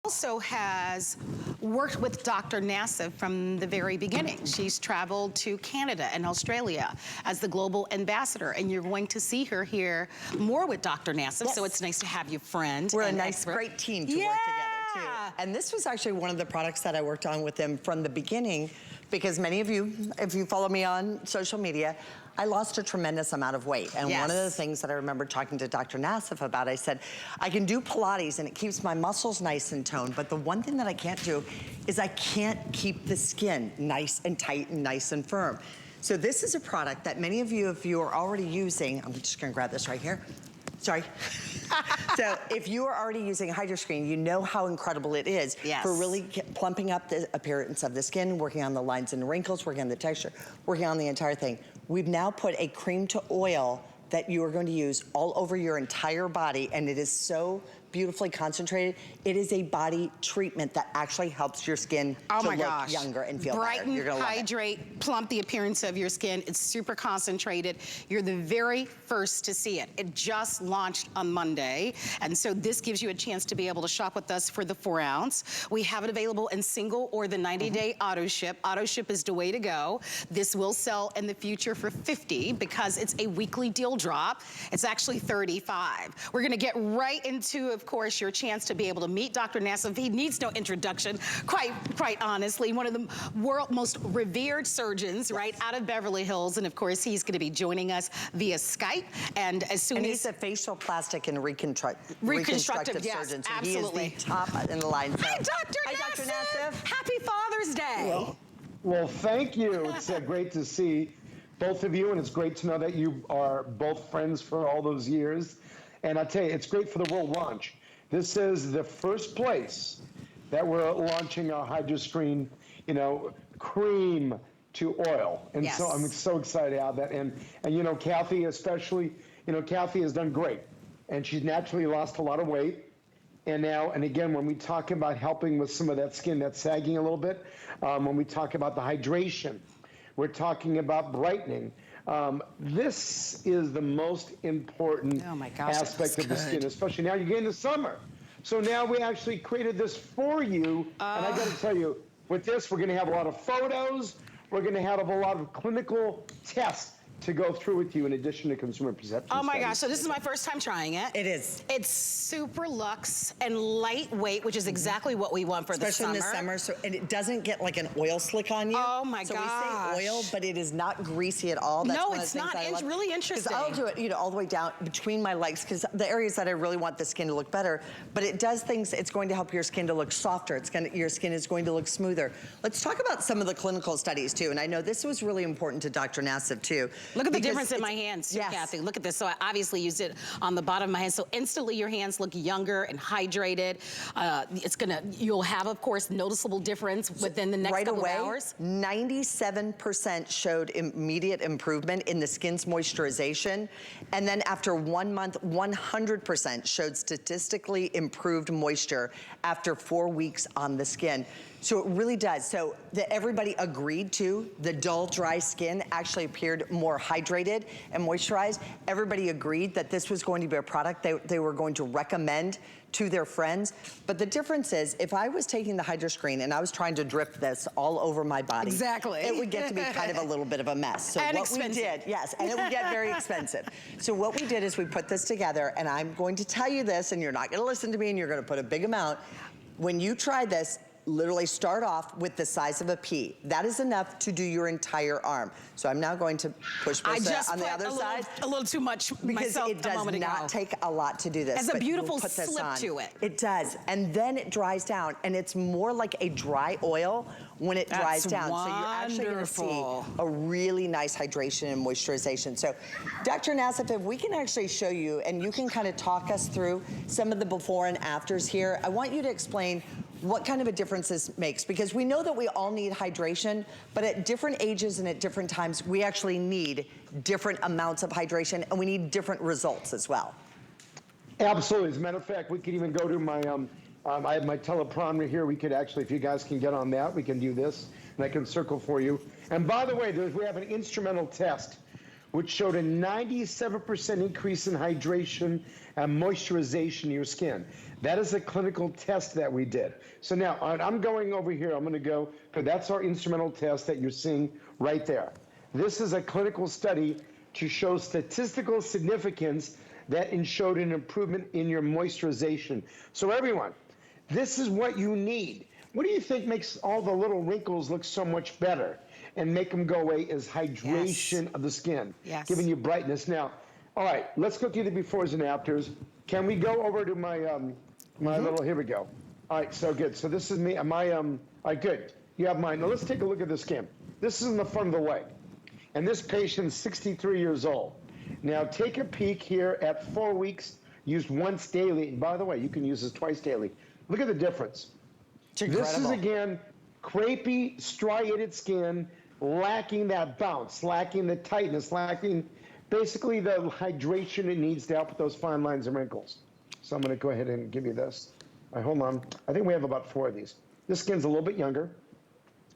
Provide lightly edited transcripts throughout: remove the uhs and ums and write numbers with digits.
also has worked with Dr. Nassif from the very beginning. She's traveled to Canada and Australia as the global ambassador, and you're going to see her here more with Dr. Nassif, so it's nice to have you, friend. We're a nice, great team to work together, too. And this was actually one of the products that I worked on with them from the beginning, because many of you, if you follow me on social media, I lost a tremendous amount of weight. And one of the things that I remember talking to Dr. Nassif about, I said, I can do Pilates and it keeps my muscles nice and toned, but the one thing that I can't do is I can't keep the skin nice and tight and nice and firm. So this is a product that many of you, if you are already using, I'm just gonna grab this right here. Sorry. So if you are already using HydroScreen, you know how incredible it is for really plumping up the appearance of the skin, working on the lines and wrinkles, working on the texture, working on the entire thing. We've now put a cream to oil that you are going to use all over your entire body, and it is so beautifully concentrated. It is a body treatment that actually helps your skin to look younger and feel Brighten, better. You're gonna hydrate, plump the appearance of your skin. It's super concentrated. You're the very first to see it. It just launched on Monday, and so this gives you a chance to be able to shop with us for the 4 ounce. We have it available in single or the 90-day auto ship. Auto ship is the way to go. This will sell in the future for $50 because it's a weekly deal drop. It's actually $35. We're gonna get right into, of course, your chance to be able to meet Dr. Nassif. He needs no introduction, quite honestly. One of the world's most revered surgeons, right, out of Beverly Hills. And of course, he's gonna be joining us via Skype. And as soon as— he's a facial plastic and reconstructive surgeon. So absolutely. He is the top in the line. So. Hi, Dr. Nassif. Happy Father's Day. Well, thank you. It's great to see both of you, and it's great to know that you are both friends for all those years. And I tell you, it's great for the world launch. This is the first place that we're launching our HydroScreen, cream to oil. And so I'm so excited about that. And Kathy especially, Kathy has done great. And she's naturally lost a lot of weight. And now, and again, when we talk about helping with some of that skin that's sagging a little bit, when we talk about the hydration, we're talking about brightening. This is the most important aspect of the skin, especially now you're getting the summer. So now we actually created this for you. And I gotta tell you, with this, we're gonna have a lot of photos. We're gonna have a lot of clinical tests to go through with you in addition to consumer perception gosh, so this is my first time trying it. It is. It's super luxe and lightweight, which is exactly what we want for the summer. Especially in the summer, so and it doesn't get like an oil slick on you. Oh my gosh. So we say oil, but it is not greasy at all. That's no, it's not. It's really interesting. I'll do it, all the way down between my legs, because the areas that I really want the skin to look better, but it does things, it's going to help your skin to look softer. Your skin is going to look smoother. Let's talk about some of the clinical studies too, and I know this was really important to Dr. Nassif too. Look at the difference in my hands, too, Kathy. Look at this. So I obviously used it on the bottom of my hands. So instantly your hands look younger and hydrated. You'll have, of course, noticeable difference within the next couple of hours. 97% showed immediate improvement in the skin's moisturization. And then after 1 month, 100% showed statistically improved moisture after 4 weeks on the skin. So it really does. So everybody agreed to, the dull, dry skin actually appeared more hydrated and moisturized. Everybody agreed that this was going to be a product they were going to recommend to their friends. But the difference is, if I was taking the HydroScreen and I was trying to drip this all over my body, it would get to be kind of a little bit of a mess. So and what we did, and it would get very expensive. So what we did is we put this together, and I'm going to tell you this, and you're not gonna listen to me, and you're gonna put a big amount. When you try this, literally start off with the size of a pea. That is enough to do your entire arm. So I'm now going to push this on the other side. A little too much because it does not take a lot to do this. It's a beautiful slip to it. It does. And then it dries down, and it's more like a dry oil when it dries down. Wonderful. So you're actually gonna see a really nice hydration and moisturization. So Dr. Nassif, if we can actually show you, and you can kind of talk us through some of the before and afters here, I want you to explain what kind of a difference this makes, because we know that we all need hydration, but at different ages and at different times, we actually need different amounts of hydration, and we need different results as well. Absolutely. As a matter of fact, we could even go to my, I have my teleprompter here. We could actually, if you guys can get on that, we can do this, and I can circle for you. And by the way, we have an instrumental test which showed a 97% increase in hydration and moisturization in your skin. That is a clinical test that we did. So now I'm going over here. I'm going to go, okay, that's our instrumental test that you're seeing right there. This is a clinical study to show statistical significance that showed an improvement in your moisturization. So everyone, this is what you need. What do you think makes all the little wrinkles look so much better and make them go away is hydration of the skin, giving you brightness. Now, all right, let's go through the befores and afters. Can we go over to my my little, here we go. All right, so good. So this is me, all right, good. You have mine. Now let's take a look at the skin. This is in the front of the leg. And this patient's 63 years old. Now take a peek here at 4 weeks, used once daily. And by the way, you can use this twice daily. Look at the difference. This is, again, crepey, striated skin, lacking that bounce, lacking the tightness, lacking basically the hydration it needs to help with those fine lines and wrinkles. So I'm going to go ahead and give you this. All right, hold on. I think we have about 4 of these. This skin's a little bit younger,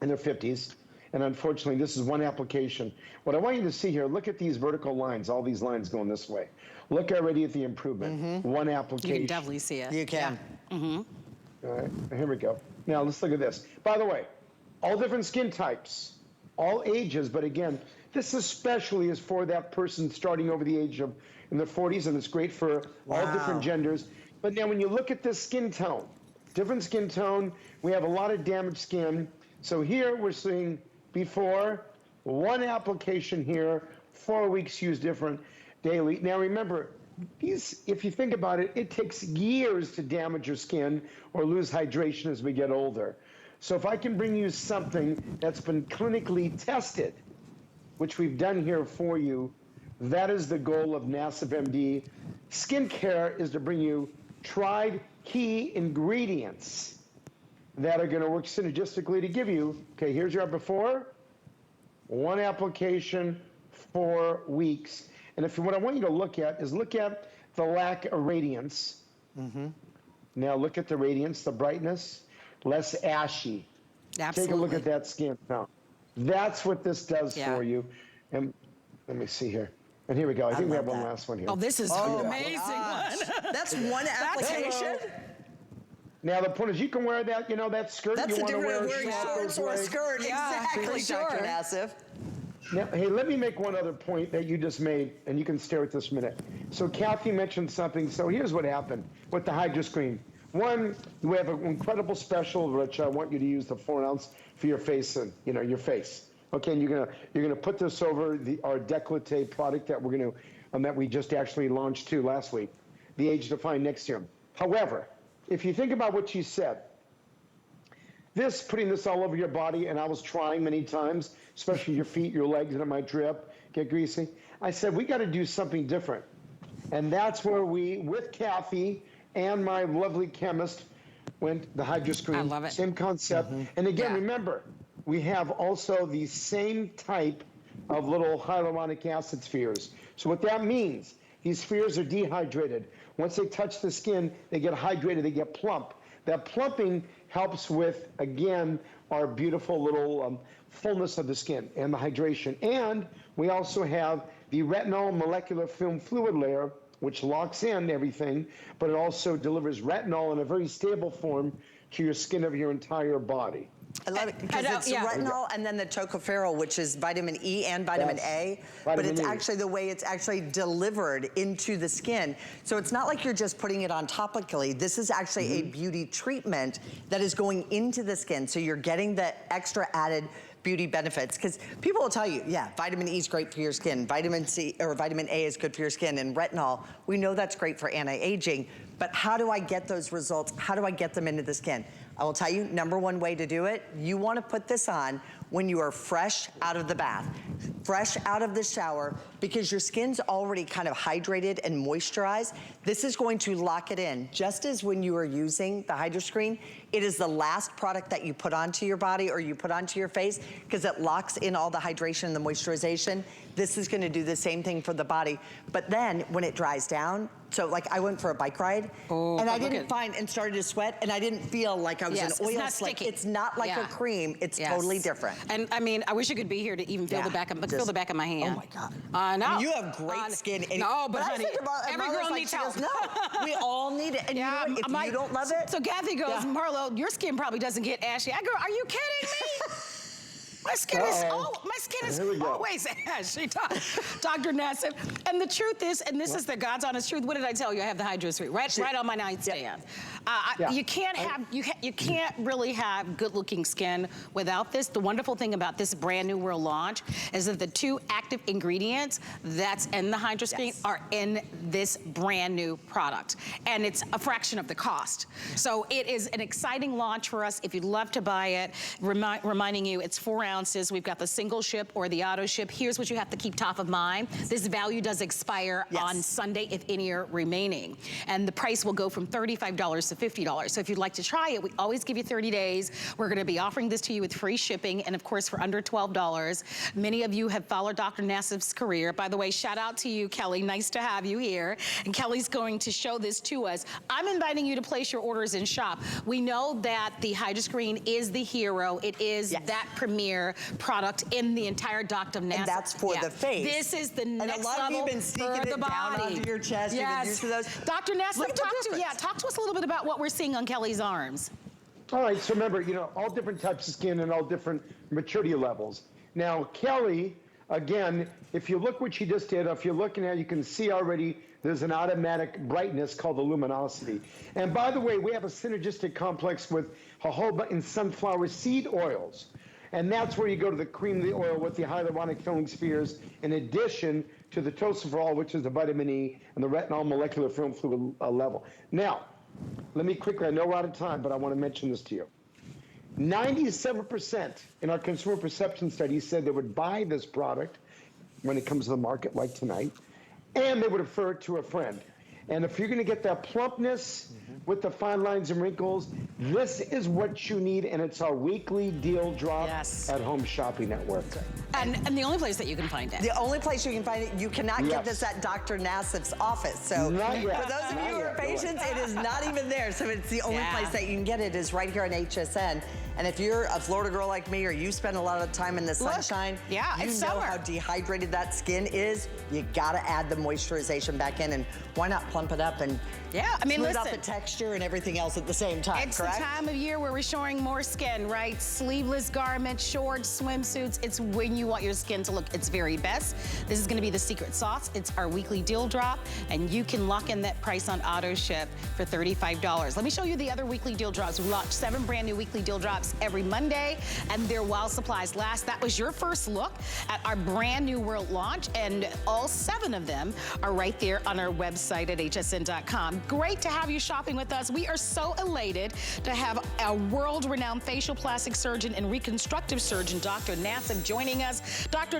in their 50s. And unfortunately, this is one application. What I want you to see here, look at these vertical lines, all these lines going this way. Look already at the improvement. One application. You can definitely see it. You can. All right, here we go. Now let's look at this. By the way, all different skin types, all ages, but again, this especially is for that person starting over the age of in their 40s, and it's great for all different genders. But now when you look at this skin tone, different skin tone, we have a lot of damaged skin. So here we're seeing before, one application here, 4 weeks used different daily. Now remember, these, if you think about it, it takes years to damage your skin or lose hydration as we get older. So if I can bring you something that's been clinically tested, which we've done here for you, that is the goal of NassifMD. Skincare is to bring you tried key ingredients that are going to work synergistically to give you, okay, here's your before, one application, 4 weeks. And if what I want you to look at is look at the lack of radiance. Now look at the radiance, the brightness, less ashy. Absolutely. Take a look at that skin now. That's what this does for you. And let me see here. And here we go. I think we have one last one here. Oh, this is an amazing one. That's one application? Now the point is, you can wear that, you know, that skirt That's you want to wear. wearing shorts or a skirt. Exactly, Dr. Nassif. Now, hey, let me make one other point that you just made, and you can stare at this a minute. So Kathy mentioned something. So here's what happened with the HydroScreen. One, we have an incredible special, which I want you to use the 4 ounce for your face and, you know, your face. Okay, and you're gonna put this over our décolleté product that we're gonna that we just actually launched too last week, the Age Define Next Serum. However, if you think about what you said, putting this all over your body, and I was trying many times, especially your feet, your legs, and it might drip, get greasy. I said, we got to do something different. And that's where we, with Kathy and my lovely chemist, went the HydroScreen. I love it. Same concept. And again, remember, we have also the same type of little hyaluronic acid spheres. So what that means, these spheres are dehydrated. Once they touch the skin, they get hydrated, they get plump. That plumping helps with, again, our beautiful little fullness of the skin and the hydration. And we also have the retinol molecular film fluid layer, which locks in everything, but it also delivers retinol in a very stable form to your skin of your entire body. I love it because it's retinol and then the tocopherol, which is vitamin E and vitamin A, but it's actually the way it's actually delivered into the skin. So it's not like you're just putting it on topically. This is actually a beauty treatment that is going into the skin. So you're getting the extra added beauty benefits, because people will tell you, yeah, vitamin E is great for your skin, vitamin C or vitamin A is good for your skin, and retinol, we know that's great for anti-aging, but how do I get those results? How do I get them into the skin? I will tell you, #1 way to do it, you want to put this on when you are fresh out of the bath, fresh out of the shower, because your skin's already kind of hydrated and moisturized. This is going to lock it in. Just as when you are using the HydroScreen, it is the last product that you put onto your body or you put onto your face because it locks in all the hydration and the moisturization. This is going to do the same thing for the body. But then when it dries down, So like I went for a bike ride and I didn't find and started to sweat and I didn't feel like I was an oil slick. It's not like a cream. It's totally different. And I mean, I wish you could be here to even feel the back of my hand. Oh my God. I know. You have great skin. No, but honey, every girl like, needs help. No, we all need it. And you know what? If you don't love it. So Kathy goes, Marlo, your skin probably doesn't get ashy. I go, are you kidding me? My skin is always ashy, Dr. Nassif. And the truth is, and this is the God's honest truth, what did I tell you? I have the HydroScreen right on my nightstand. You can't really have good-looking skin without this. The wonderful thing about this brand new world launch is that the 2 active ingredients that's in the HydroScreen are in this brand new product. And it's a fraction of the cost. So it is an exciting launch for us. If you'd love to buy it, reminding you, it's 4 ounces. We've got the single ship or the auto ship. Here's what you have to keep top of mind. This value does expire on Sunday if any are remaining. And the price will go from $35 to $50. So if you'd like to try it, we always give you 30 days. We're gonna be offering this to you with free shipping and of course for under $12. Many of you have followed Dr. Nassif's career. By the way, shout out to you, Kelly. Nice to have you here. And Kelly's going to show this to us. I'm inviting you to place your orders in shop. We know that the HydroScreen is the hero. It is that premier product in the entire Dr. Nassif. And that's for the face. This is the next and a lot level of you have been sneaking it down onto your chest. You've been used to those. Dr. Nassif, talk to us a little bit about what we're seeing on Kelly's arms. All right, so remember, you know, all different types of skin and all different maturity levels. Now, Kelly, again, if you look what she just did, if you're looking at it, you can see already there's an automatic brightness called the luminosity. And by the way, we have a synergistic complex with jojoba and sunflower seed oils. And that's where you go to the cream of the oil with the hyaluronic filling spheres, in addition to the tocopherol, which is the vitamin E, and the retinol molecular film fluid level. Now, let me quickly, I know we're out of time, but I want to mention this to you. 97% in our consumer perception study said they would buy this product when it comes to the market, like tonight, and they would refer it to a friend. And if you're going to get that plumpness with the fine lines and wrinkles, this is what you need, and it's our weekly deal drop at Home Shopping Network. And the only place that you can find it. The only place you can find it, you cannot get this at Dr. Nassif's office. So for those of you who are patients, it is not even there. So it's the only place that you can get it is right here on HSN. And if you're a Florida girl like me, or you spend a lot of time in the sunshine, you know how dehydrated that skin is. You gotta add the moisturization back in, and why not plump it up and smooth out the texture and everything else at the same time, It's the time of year where we're showing more skin, right? Sleeveless garments, shorts, swimsuits. It's when you want your skin to look its very best. This is gonna be the secret sauce. It's our weekly deal drop, and you can lock in that price on auto ship for $35. Let me show you the other weekly deal drops. We launched 7 brand new weekly deal drops every Monday, and they're while supplies last. That was your first look at our brand new world launch, and all 7 of them are right there on our website at hsn.com. Great to have you shopping with us. We are so elated to have a world-renowned facial plastic surgeon and reconstructive surgeon, Dr. Nassif, joining us. Dr.